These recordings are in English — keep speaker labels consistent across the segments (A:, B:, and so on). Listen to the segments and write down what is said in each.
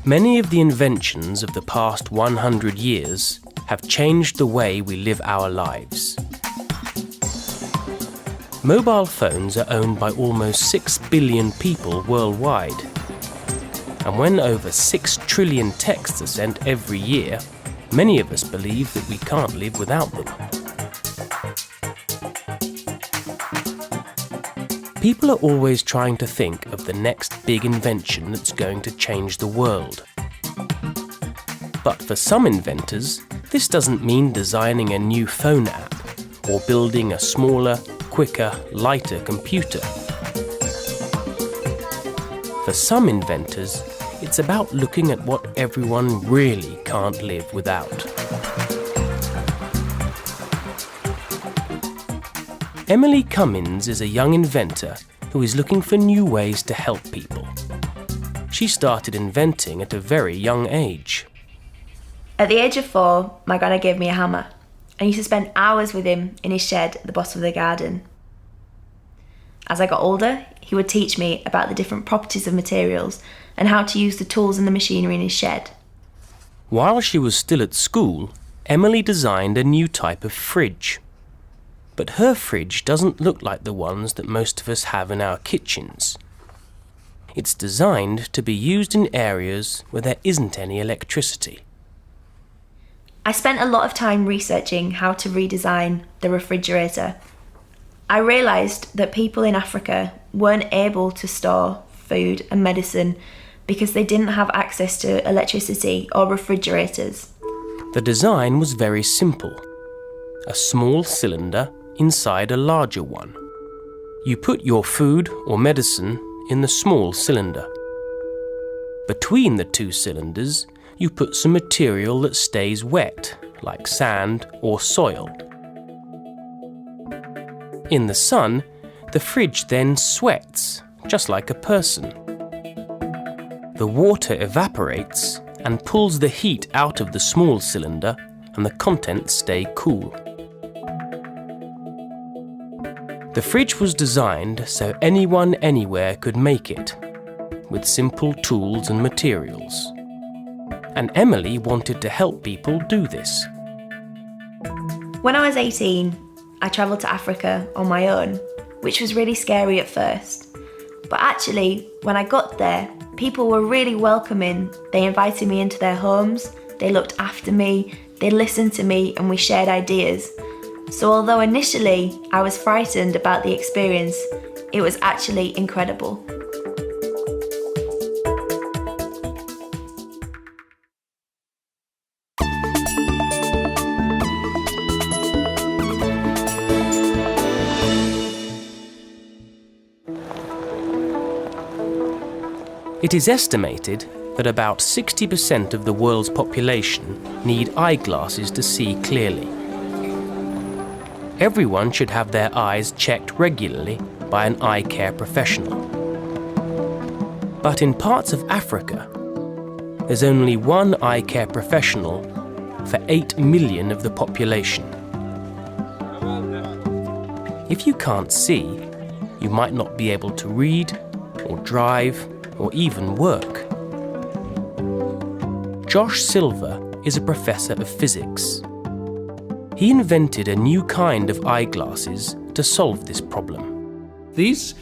A: Many of the inventions of the past 100 years have changed the way we live our lives. Mobile phones are owned by almost 6 billion people worldwide. And when over 6 trillion texts are sent every year, many of us believe that we can't live without them. People are always trying to think of the next big invention that's going to change the world. But for some inventors, this doesn't mean designing a new phone app or building a smaller, quicker, lighter computer. For some inventors, it's about looking at what everyone really can't live without. Emily Cummins is a young inventor who is looking for new ways to help people. She started inventing at a very young age.
B: At the age of 4, my granny gave me a hammer. I used to spend hours with him in his shed at the bottom of the garden. As I got older, he would teach me about the different properties of materials and how to use the tools and the machinery in his shed.
A: While she was still at school, Emily designed a new type of fridge. But her fridge doesn't look like the ones that most of us have in our kitchens. It's designed to be used in areas where there isn't any electricity.
B: I spent a lot of time researching how to redesign the refrigerator. I realised that people in Africa weren't able to store food and medicine because they didn't have access to electricity or refrigerators.
A: The design was very simple. A small cylinder inside a larger one. You put your food or medicine in the small cylinder. Between the 2 cylinders, you put some material that stays wet, like sand or soil. In the sun, the fridge then sweats, just like a person. The water evaporates and pulls the heat out of the small cylinder, and the contents stay cool. The fridge was designed so anyone anywhere could make it, with simple tools and materials. And Emily wanted to help people do this.
B: When I was 18, I travelled to Africa on my own, which was really scary at first. But actually, when I got there, people were really welcoming. They invited me into their homes, they looked after me, they listened to me, and we shared ideas. So although initially I was frightened about the experience, it was actually incredible.
A: It is estimated that about 60% of the world's population need eyeglasses to see clearly. Everyone should have their eyes checked regularly by an eye care professional. But in parts of Africa, there's only one eye care professional for 8 million of the population. If you can't see, you might not be able to read or drive or even work. Josh Silver is a professor of physics. He invented a new kind of eyeglasses to solve this problem.
C: These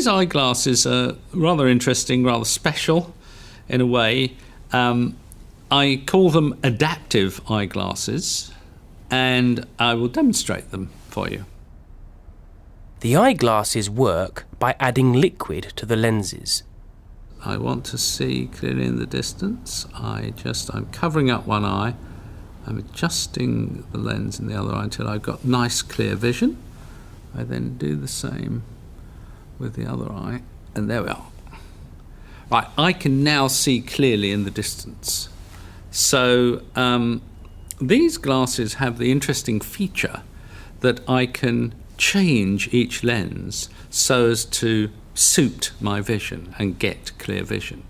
C: eyeglasses are rather interesting, rather special in a way. I call them adaptive eyeglasses, and I will demonstrate them for you.
A: The eyeglasses work by adding liquid to the lenses.
C: I want to see clearly in the distance. I'm covering up one eye. I'm adjusting the lens in the other eye until I've got nice clear vision. I then do the same with the other eye, and there we are. Right, I can now see clearly in the distance. So these glasses have the interesting feature that I can change each lens so as to suit my vision and get clear vision.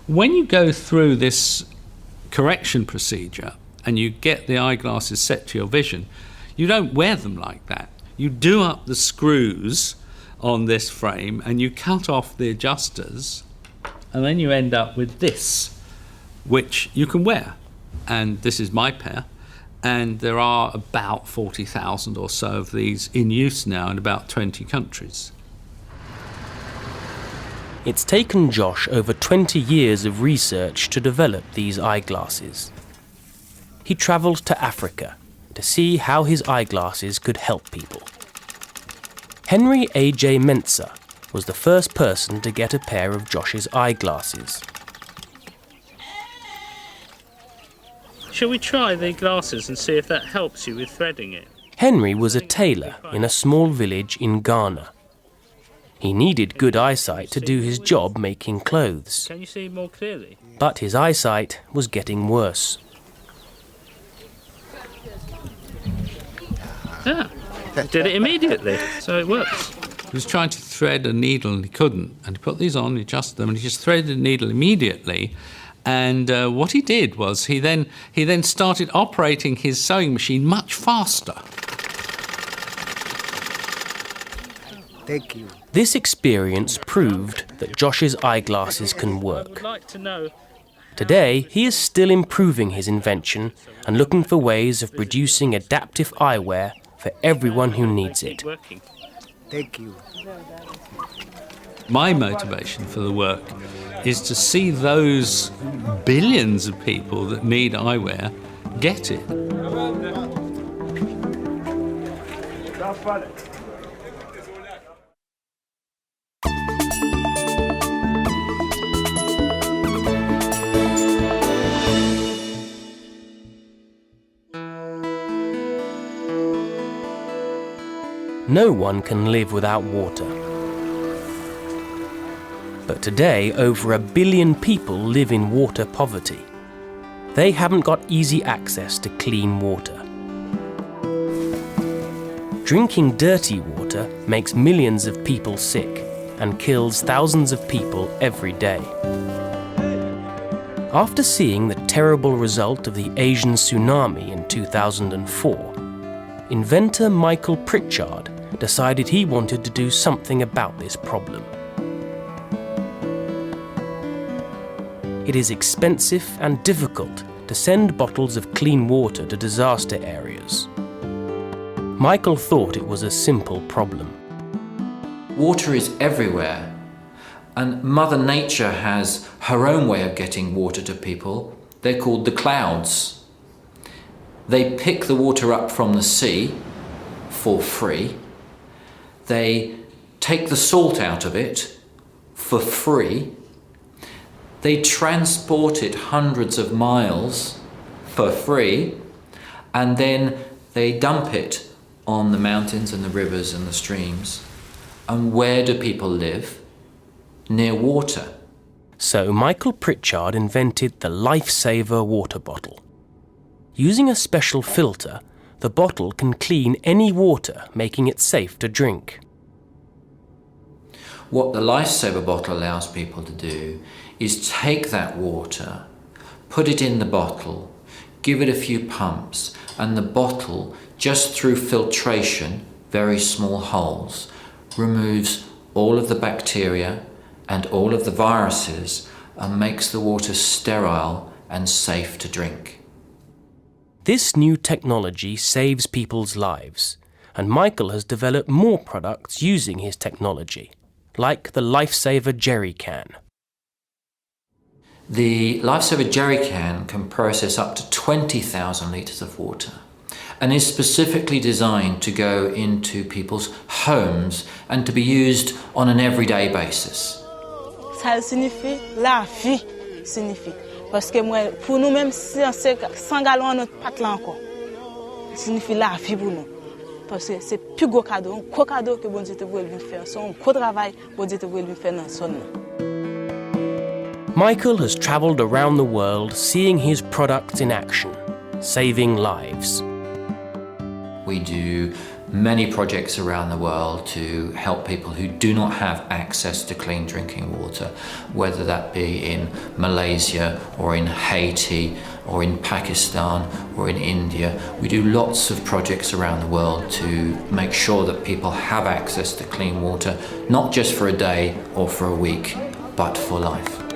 C: When you go through this correction procedure and you get the eyeglasses set to your vision, you don't wear them like that. You do up the screws on this frame and you cut off the adjusters And then you end up with this, which you can wear. And this is my pair. And there are about 40,000 or so of these in use now in about 20 countries.
A: It's taken Josh over 20 years of research to develop these eyeglasses. He travelled to Africa to see how his eyeglasses could help people. Henry A.J. Mensah was the first person to get a pair of Josh's eyeglasses.
D: Shall we try the glasses and see if that helps you with threading it?
A: Henry was a tailor in a small village in Ghana. He needed good eyesight to do his job making clothes.
D: Can you see more clearly?
A: But his eyesight was getting worse.
D: Yeah, he did it immediately, so it works.
C: He was trying to thread a needle and he couldn't. And he put these on, he adjusted them, and he just threaded the needle immediately. And what he did was he then started operating his sewing machine much faster.
E: Thank you.
A: This experience proved that Josh's eyeglasses can work. Today, he is still improving his invention and looking for ways of producing adaptive eyewear for everyone who needs it.
E: Thank you.
C: My motivation for the work is to see those billions of people that need eyewear get it.
A: No one can live without water. But today, over 1 billion people live in water poverty. They haven't got easy access to clean water. Drinking dirty water makes millions of people sick and kills thousands of people every day. After seeing the terrible result of the Asian tsunami in 2004, inventor Michael Pritchard decided he wanted to do something about this problem. It is expensive and difficult to send bottles of clean water to disaster areas. Michael thought it was a simple problem.
F: Water is everywhere, and Mother Nature has her own way of getting water to people. They're called the clouds. They pick the water up from the sea for free. They take the salt out of it for free. They transport it hundreds of miles for free, and then they dump it on the mountains and the rivers and the streams. And where do people live? Near water.
A: So Michael Pritchard invented the Lifesaver water bottle. Using a special filter, the bottle can clean any water, making it safe to drink.
F: What the Lifesaver bottle allows people to do is take that water, put it in the bottle, give it a few pumps, and the bottle, just through filtration, very small holes, removes all of the bacteria and all of the viruses and makes the water sterile and safe to drink.
A: This new technology saves people's lives, and Michael has developed more products using his technology, like the Lifesaver jerry can.
F: The Lifesaver jerry can process up to 20,000 litres of water and is specifically designed to go into people's homes and to be used on an everyday basis.
G: Ça signifie la vie, signifie. Parce que moi, pour nous même si on sait 100 gallons notre pâte là encore, signifie la vie pour nous. Parce que c'est plus gros cadeau, un gros cadeau que bon Dieu te voulait venir faire, c'est un gros travail bon Dieu te voulait venir faire dans son.
A: Michael has travelled around the world seeing his products in action, saving lives.
F: We do many projects around the world to help people who do not have access to clean drinking water, whether that be in Malaysia or in Haiti or in Pakistan or in India. We do lots of projects around the world to make sure that people have access to clean water, not just for a day or for a week, but for life.